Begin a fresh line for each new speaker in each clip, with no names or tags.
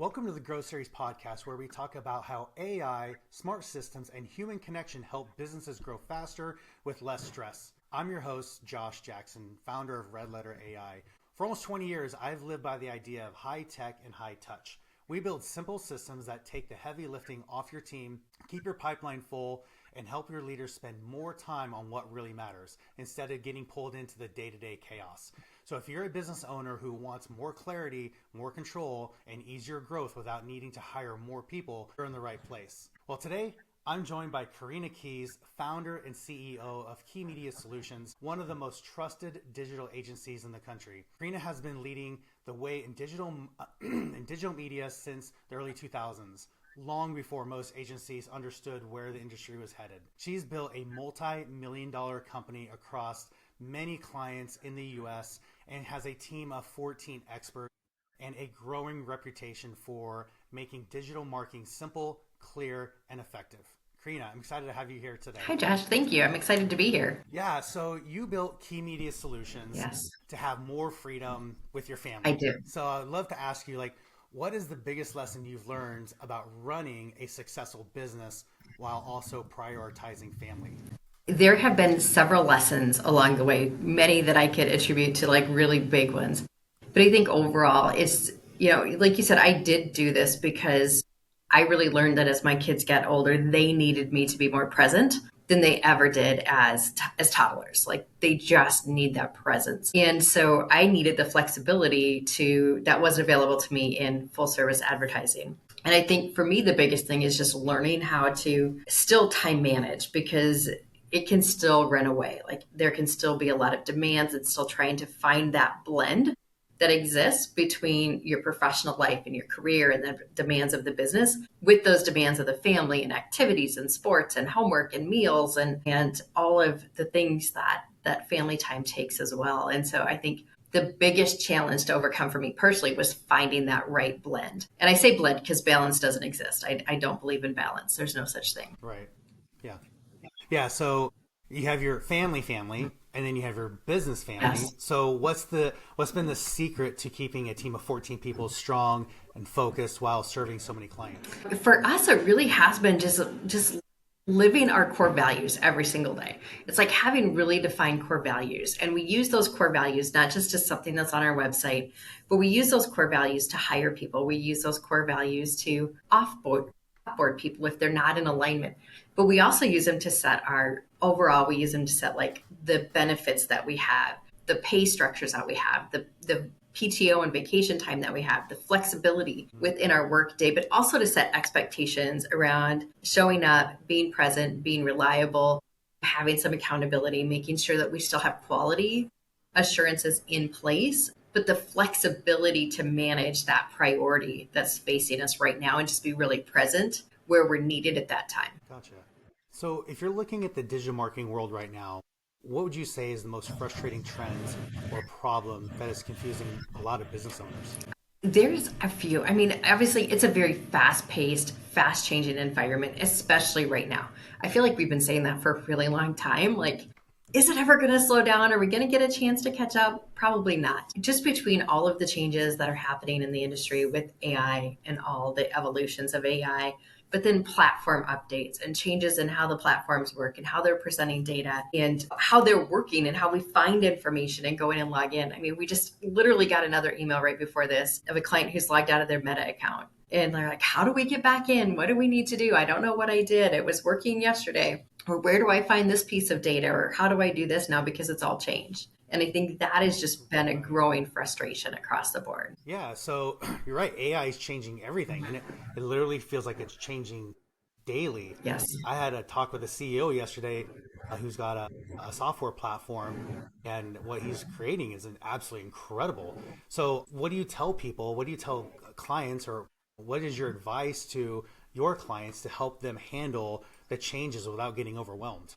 Welcome to the Grow Series podcast, where we talk about how AI, smart systems, and human connection help businesses grow faster with less stress. I'm your host, Josh Jackson, founder of Red Letter AI. For almost 20 years, I've lived by the idea of high tech and high touch. We build simple systems that take the heavy lifting off your team, keep your pipeline full, and help your leaders spend more time on what really matters instead of getting pulled into the day-to-day chaos. So if you're a business owner who wants more clarity, more control, and easier growth without needing to hire more people, you're in the right place. Well, today, I'm joined by Korena Keys, founder and CEO of Key Media Solutions, one of the most trusted digital agencies in the country. Korena has been leading the way in digital media since the early 2000s, long before most agencies understood where the industry was headed. She's built a multi-million-dollar company across many clients in the US and has a team of 14 experts and a growing reputation for making digital marketing simple, clear, and effective. Korena, I'm excited to have you here today.
Hi, Josh. Thank you. I'm excited to be here.
Yeah, so you built Key Media Solutions
Yes,
to have more freedom with your
I
family.
do.
So I'd love to ask you, what is the biggest lesson you've learned about running a successful business while also prioritizing family?
There have been several lessons along the way, many that I could attribute to really big ones. But I think overall, like you said, I did do this because I really learned that as my kids got older, they needed me to be more present than they ever did as toddlers. Like they just need that presence. And so I needed the flexibility that wasn't available to me in full service advertising. And I think for me, the biggest thing is just learning how to still time manage because it can still run away. Like there can still be a lot of demands and still trying to find that blend that exists between your professional life and your career and the demands of the business with those demands of the family and activities and sports and homework and meals and all of the things that family time takes as well. And so I think the biggest challenge to overcome for me personally was finding that right blend. And I say blend because balance doesn't exist. I don't believe in balance. There's no such thing.
Right. Yeah. Yeah. So you have your family, and then you have your business family.
Yes.
So what's been the secret to keeping a team of 14 people strong and focused while serving so many clients?
For us, it really has been just living our core values every single day. It's like having really defined core values. And we use those core values not just as something that's on our website, but we use those core values to hire people. We use those core values to offboard people if they're not in alignment. But we also use them to set we use them to set like the benefits that we have, the pay structures that we have, the PTO and vacation time that we have, the flexibility within our work day, but also to set expectations around showing up, being present, being reliable, having some accountability, making sure that we still have quality assurances in place, but the flexibility to manage that priority that's facing us right now and just be really present where we're needed at that time.
Gotcha. So if you're looking at the digital marketing world right now, what would you say is the most frustrating trends or problem that is confusing a lot of business owners?
There's a few. I mean, obviously, it's a very fast paced, fast changing environment, especially right now. I feel like we've been saying that for a really long time. Like, is it ever going to slow down? Are we going to get a chance to catch up? Probably not. Just between all of the changes that are happening in the industry with AI and all the evolutions of AI, but then platform updates and changes in how the platforms work and how they're presenting data and how they're working and how we find information and go in and log in. I mean, we just literally got another email right before this of a client who's logged out of their Meta account. And they're like, how do we get back in? What do we need to do? I don't know what I did. It was working yesterday. Or where do I find this piece of data? Or how do I do this now because it's all changed? And I think that has just been a growing frustration across the board.
Yeah, so you're right. AI is changing everything, and it literally feels like it's changing daily.
Yes.
I had a talk with a CEO yesterday who's got a software platform, and what he's creating is absolutely incredible. So, what do you tell people? What do you tell clients, or what is your advice to your clients to help them handle the changes without getting overwhelmed?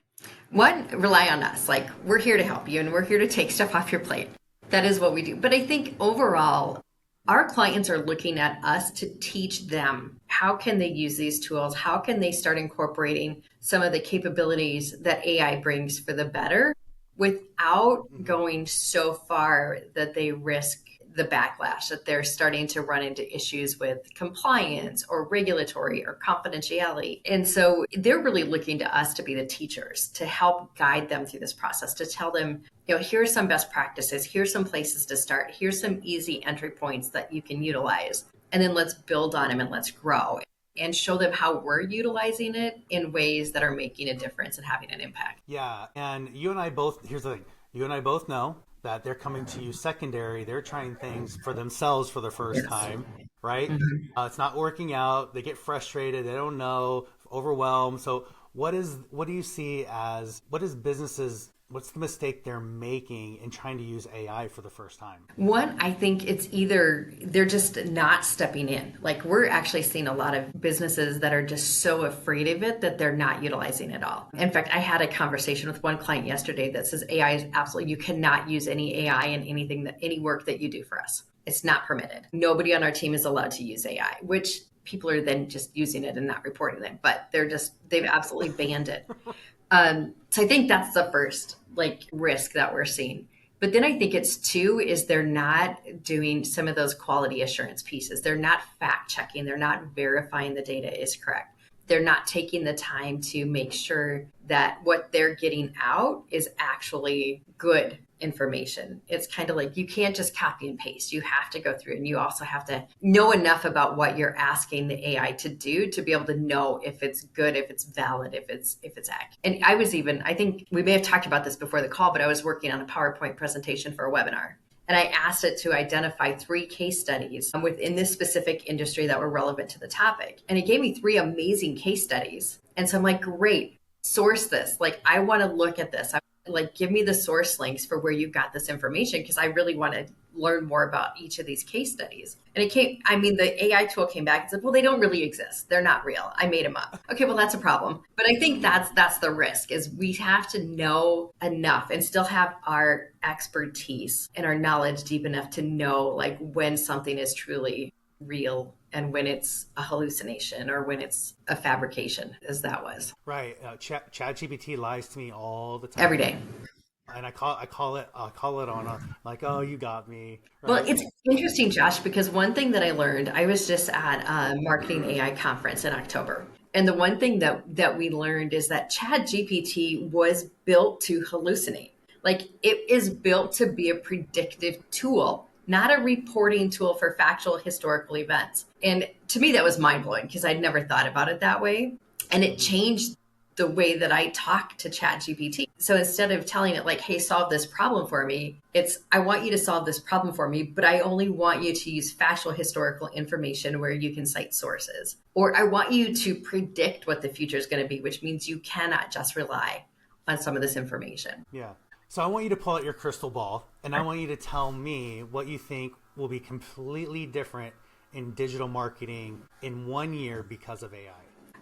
One, rely on us. Like, we're here to help you and we're here to take stuff off your plate. That is what we do. But I think overall, our clients are looking at us to teach them how can they use these tools? How can they start incorporating some of the capabilities that AI brings for the better without going so far that they risk the backlash, that they're starting to run into issues with compliance or regulatory or confidentiality. And so they're really looking to us to be the teachers, to help guide them through this process, to tell them, here's some best practices, here's some places to start, here's some easy entry points that you can utilize, and then let's build on them and let's grow and show them how we're utilizing it in ways that are making a difference and having an impact.
Yeah. And you and I both, here's the thing, you and I both know that they're coming to you secondary. They're trying things for themselves for the first time, right?
Mm-hmm.
It's not working out. They get frustrated. They don't know, overwhelmed. So what do you see as, what's the mistake they're making in trying to use AI for the first time?
One, I think it's either they're just not stepping in. Like, we're actually seeing a lot of businesses that are just so afraid of it that they're not utilizing it all. In fact, I had a conversation with one client yesterday that says AI is absolutely, you cannot use any AI in any work that you do for us. It's not permitted. Nobody on our team is allowed to use AI, which people are then just using it and not reporting it, but they've absolutely banned it. So I think that's the first risk that we're seeing. But then I think it's two is they're not doing some of those quality assurance pieces. They're not fact checking. They're not verifying the data is correct. They're not taking the time to make sure that what they're getting out is actually good information. It's kind of like you can't just copy and paste. You have to go through and you also have to know enough about what you're asking the AI to do to be able to know if it's good, if it's valid, if it's accurate. And I think we may have talked about this before the call, but I was working on a PowerPoint presentation for a webinar. And I asked it to identify 3 case studies within this specific industry that were relevant to the topic. And it gave me 3 amazing case studies. And so I'm like, great, source this. I want to look at this. Give me the source links for where you got this information, because I really want to learn more about each of these case studies. And the AI tool came back and said, well, they don't really exist. They're not real. I made them up. Okay, well, that's a problem. But I think that's the risk, is we have to know enough and still have our expertise and our knowledge deep enough to know when something is truly real and when it's a hallucination or when it's a fabrication, as that was.
Right. ChatGPT lies to me all the time.
Every day.
And I call it on oh, you got me. Right?
Well, it's interesting, Josh, because one thing that I learned, I was just at a marketing AI conference in October. And the one thing that we learned is that ChatGPT was built to hallucinate. It is built to be a predictive tool, not a reporting tool for factual historical events. And to me, that was mind blowing because I'd never thought about it that way. And it changed the way that I talk to ChatGPT. So instead of telling it hey, solve this problem for me, it's, I want you to solve this problem for me, but I only want you to use factual historical information where you can cite sources. Or I want you to predict what the future is going to be, which means you cannot just rely on some of this information.
Yeah. So I want you to pull out your crystal ball and I want you to tell me what you think will be completely different in digital marketing in 1 year because of AI.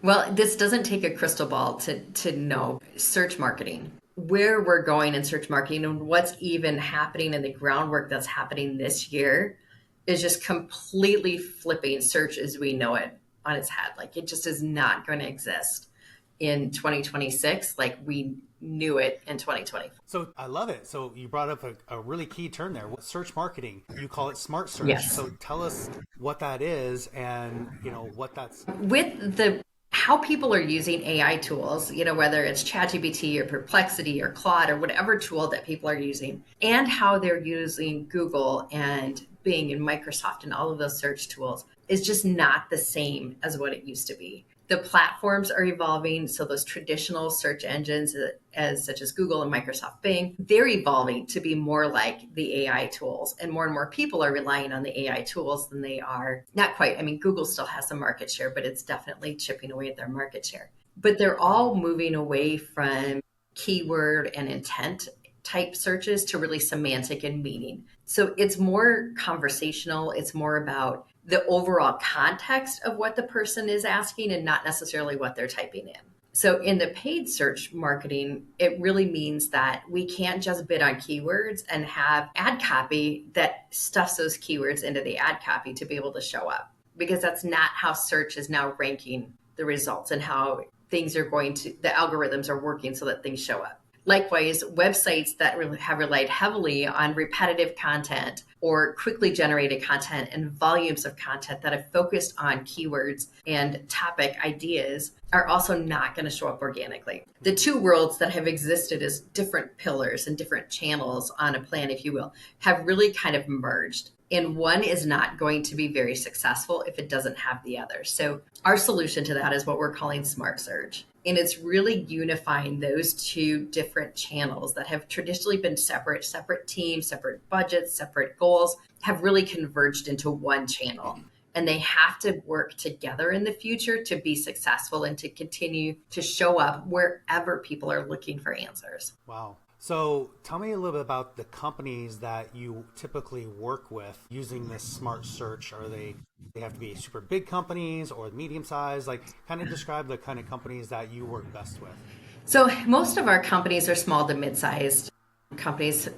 Well, this doesn't take a crystal ball to know search marketing, where we're going in search marketing and what's even happening in the groundwork that's happening this year is just completely flipping search as we know it on its head. It just is not going to exist in 2026 like we knew it in 2020.
So I love it. So you brought up a really key term there, search marketing. You call it smart search.
Yes.
So tell us what that is and what that's.
With how people are using AI tools, whether it's ChatGPT or Perplexity or Claude or whatever tool that people are using, and how they're using Google and Bing and Microsoft and all of those search tools is just not the same as what it used to be. The platforms are evolving. So those traditional search engines such as Google and Microsoft Bing, they're evolving to be more like the AI tools. And more people are relying on the AI tools than they are. Not quite. Google still has some market share, but it's definitely chipping away at their market share. But they're all moving away from keyword and intent type searches to really semantic and meaning. So it's more conversational. It's more about the overall context of what the person is asking and not necessarily what they're typing in. So in the paid search marketing, it really means that we can't just bid on keywords and have ad copy that stuffs those keywords into the ad copy to be able to show up, because that's not how search is now ranking the results and how the algorithms are working so that things show up. Likewise, websites that have relied heavily on repetitive content or quickly generated content and volumes of content that have focused on keywords and topic ideas are also not going to show up organically. The two worlds that have existed as different pillars and different channels on a plan, if you will, have really kind of merged. And one is not going to be very successful if it doesn't have the other. So our solution to that is what we're calling Smart Surge. And it's really unifying those two different channels that have traditionally been separate teams, separate budgets, separate goals, have really converged into one channel. And they have to work together in the future to be successful and to continue to show up wherever people are looking for answers.
Wow. So tell me a little bit about the companies that you typically work with using this smart search. Are they have to be super big companies or medium sized? Like, kind of describe the kind of companies that you work best with.
So most of our companies are small to mid-sized companies.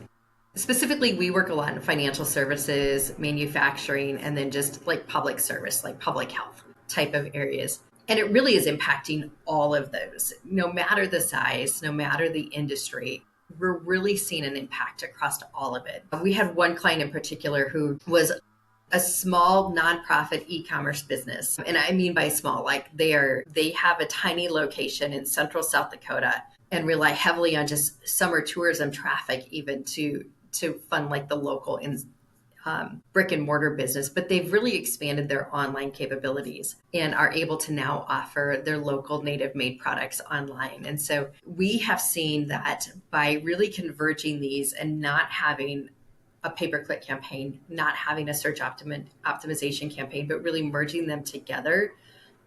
Specifically, we work a lot in financial services, manufacturing, and then just like public service, like public health type of areas. And it really is impacting all of those, no matter the size, no matter the industry. We're really seeing an impact across all of it. We had one client in particular who was a small nonprofit e-commerce business. And I mean by small, like they have a tiny location in central South Dakota and rely heavily on just summer tourism traffic even to fund like the local brick and mortar business, but they've really expanded their online capabilities and are able to now offer their local native made products online. And so we have seen that by really converging these and not having a pay-per-click campaign, not having a search optimization campaign, but really merging them together,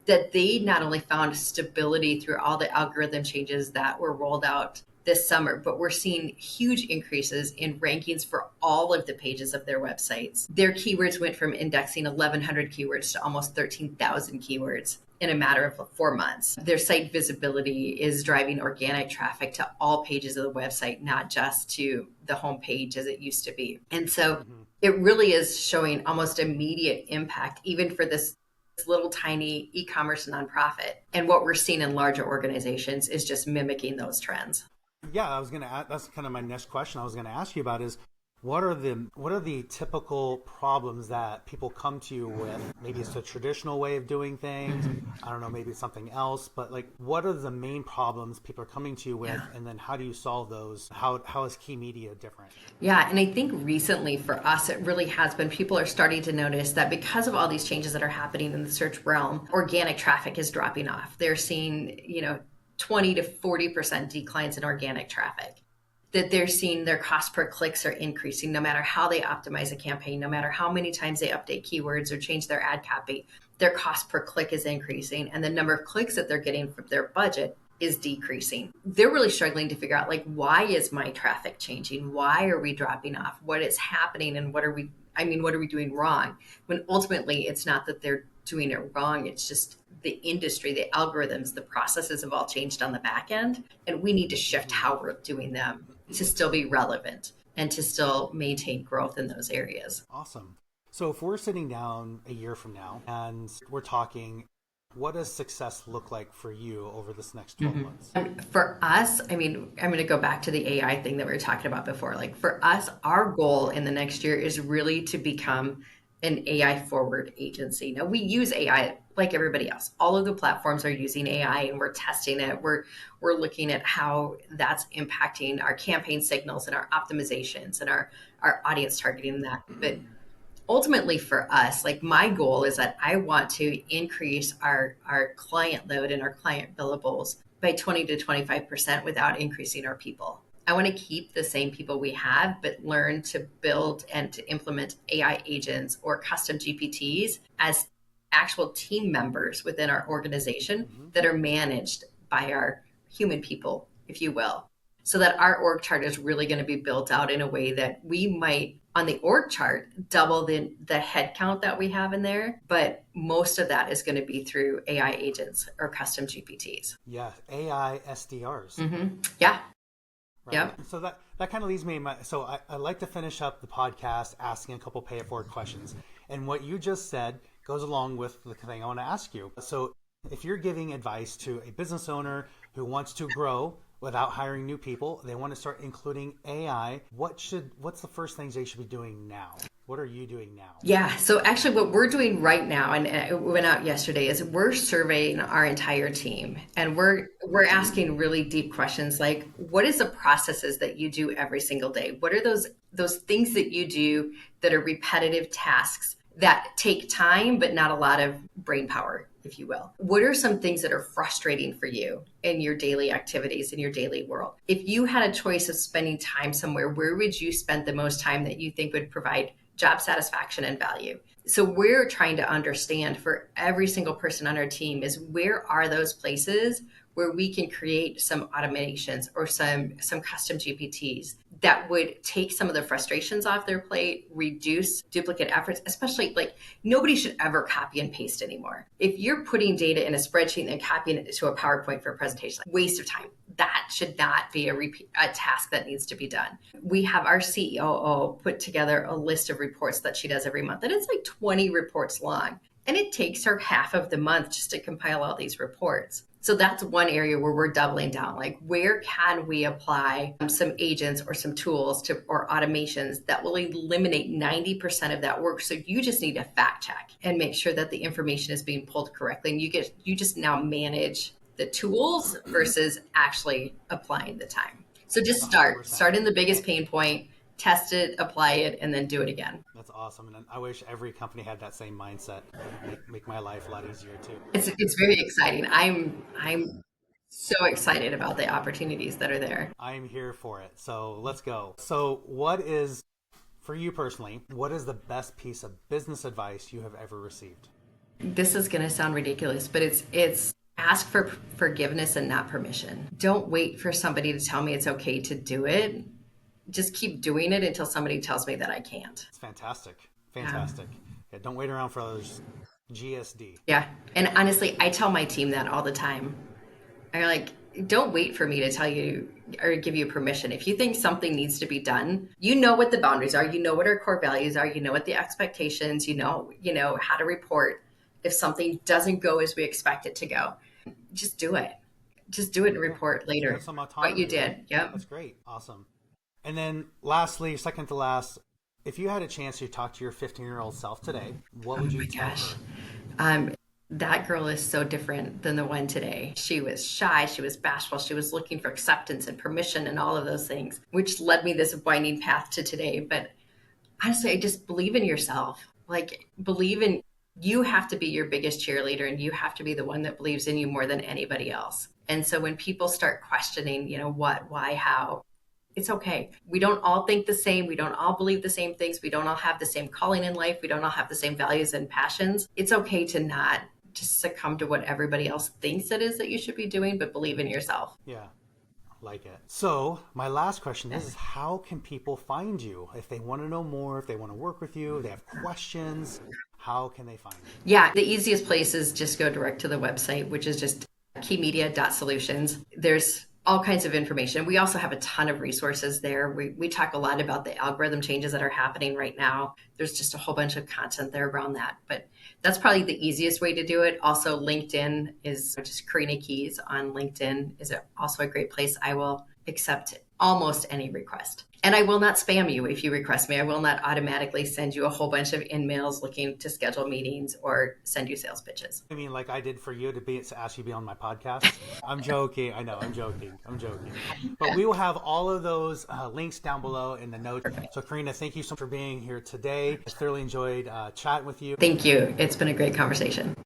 that they not only found stability through all the algorithm changes that were rolled out this summer, but we're seeing huge increases in rankings for all of the pages of their websites. Their keywords went from indexing 1,100 keywords to almost 13,000 keywords in a matter of 4 months. Their site visibility is driving organic traffic to all pages of the website, not just to the home page as it used to be. And so it really is showing almost immediate impact, even for this little tiny e-commerce nonprofit. And what we're seeing in larger organizations is just mimicking those trends.
Yeah, I was going to ask, that's kind of my next question I was going to ask you about is what are the typical problems that people come to you with? Maybe it's a traditional way of doing things. I don't know, maybe it's something else, but like what are the main problems people are coming to you with? Yeah. And then how do you solve those? How is Key Media different?
Yeah, and I think recently for us, it really has been, people are starting to notice that because of all these changes that are happening in the search realm, organic traffic is dropping off. They're seeing, 20 to 40% declines in organic traffic, that they're seeing their cost per clicks are increasing no matter how they optimize a campaign, no matter how many times they update keywords or change their ad copy, their cost per click is increasing and the number of clicks that they're getting from their budget is decreasing. They're really struggling to figure out why is my traffic changing? Why are we dropping off? What is happening and what are we doing wrong? When ultimately it's not that they're doing it wrong. It's just the industry, the algorithms, the processes have all changed on the back end. And we need to shift how we're doing them to still be relevant and to still maintain growth in those areas.
Awesome. So if we're sitting down a year from now and we're talking, what does success look like for you over this next 12 months?
For us, I'm going to go back to the AI thing that we were talking about before. For us, our goal in the next year is really to become an AI forward agency. Now we use AI like everybody else. All of the platforms are using AI and we're testing it. We're looking at how that's impacting our campaign signals and our optimizations and our audience targeting and that. But ultimately for us, my goal is that I want to increase our client load and our client billables by 20 to 25% without increasing our people. I want to keep the same people we have, but learn to build and to implement AI agents or custom GPTs as actual team members within our organization that are managed by our human people, if you will, so that our org chart is really going to be built out in a way that we might, on the org chart, double the headcount that we have in there, but most of that is going to be through AI agents or custom GPTs.
Yeah, AI SDRs.
Yeah.
Right.
Yep.
So that kind of leads me. I like to finish up the podcast asking a couple pay it forward questions, and what you just said goes along with the thing I want to ask you. So if you're giving advice to a business owner who wants to grow without hiring new people. They want to start including AI. What's the first things they should be doing now? What are you doing now?
Yeah, so actually what we're doing right now, and it went out yesterday, is we're surveying our entire team, and we're asking really deep questions like, what is the processes that you do every single day? What are those things that you do that are repetitive tasks that take time but not a lot of brain power, if you will? What are some things that are frustrating for you in your daily activities, in your daily world? If you had a choice of spending time somewhere, where would you spend the most time that you think would provide job satisfaction and value? So we're trying to understand for every single person on our team is, where are those places where we can create some automations or some custom GPTs that would take some of the frustrations off their plate, reduce duplicate efforts, especially like nobody should ever copy and paste anymore. If you're putting data in a spreadsheet and copying it to a PowerPoint for a presentation, like, waste of time. That should not be a task that needs to be done. We have our COO put together a list of reports that she does every month, and it's like 20 reports long. And it takes her half of the month just to compile all these reports. So that's one area where we're doubling down. Like, where can we apply some agents or some tools or automations that will eliminate 90% of that work? So you just need to fact check and make sure that the information is being pulled correctly. And you just now manage the tools versus actually applying the time. So just start in the biggest pain point, test it, apply it, and then do it again.
That's awesome. And I wish every company had that same mindset. Make my life a lot easier too.
It's very exciting. I'm so excited about the opportunities that are there.
I'm here for it. So let's go. So for you personally, what is the best piece of business advice you have ever received?
This is going to sound ridiculous, but it's ask for forgiveness and not permission. Don't wait for somebody to tell me it's okay to do it. Just keep doing it until somebody tells me that I can't.
It's fantastic. Yeah, don't wait around for others. GSD.
Yeah. And honestly, I tell my team that all the time. I'm like, don't wait for me to tell you or give you permission. If you think something needs to be done, you know what the boundaries are, you know what our core values are, you know what the expectations, you know how to report. If something doesn't go as we expect it to go, just do it. Just do it and report later what you did. Yep.
That's great. Awesome. And then lastly, second to last, if you had a chance to talk to your 15-year-old self today, what would you tell her?
That girl is so different than the one today. She was shy, she was bashful, she was looking for acceptance and permission and all of those things, which led me this winding path to today. But honestly, I just believe in yourself. Like, you have to be your biggest cheerleader, and you have to be the one that believes in you more than anybody else. And so when people start questioning, what, why, how, it's okay. We don't all think the same. We don't all believe the same things. We don't all have the same calling in life. We don't all have the same values and passions. It's okay to not just succumb to what everybody else thinks it is that you should be doing, but believe in yourself.
Yeah, like it. So my last question is how can people find you? If they want to know more, if they want to work with you, if they have questions, how can they find you?
Yeah, the easiest place is just go direct to the website, which is just keymedia.solutions. There's all kinds of information. We also have a ton of resources there. We talk a lot about the algorithm changes that are happening right now. There's just a whole bunch of content there around that, but that's probably the easiest way to do it. Also, LinkedIn is just Korena Keys on LinkedIn is also a great place. I will accept almost any request. And I will not spam you if you request me. I will not automatically send you a whole bunch of in-mails looking to schedule meetings or send you sales pitches.
I mean, like I did for you to ask you to be on my podcast. I'm joking. I know. I'm joking. But we will have all of those links down below in the notes. So, Korena, thank you so much for being here today. I thoroughly enjoyed chatting with you.
Thank you. It's been a great conversation.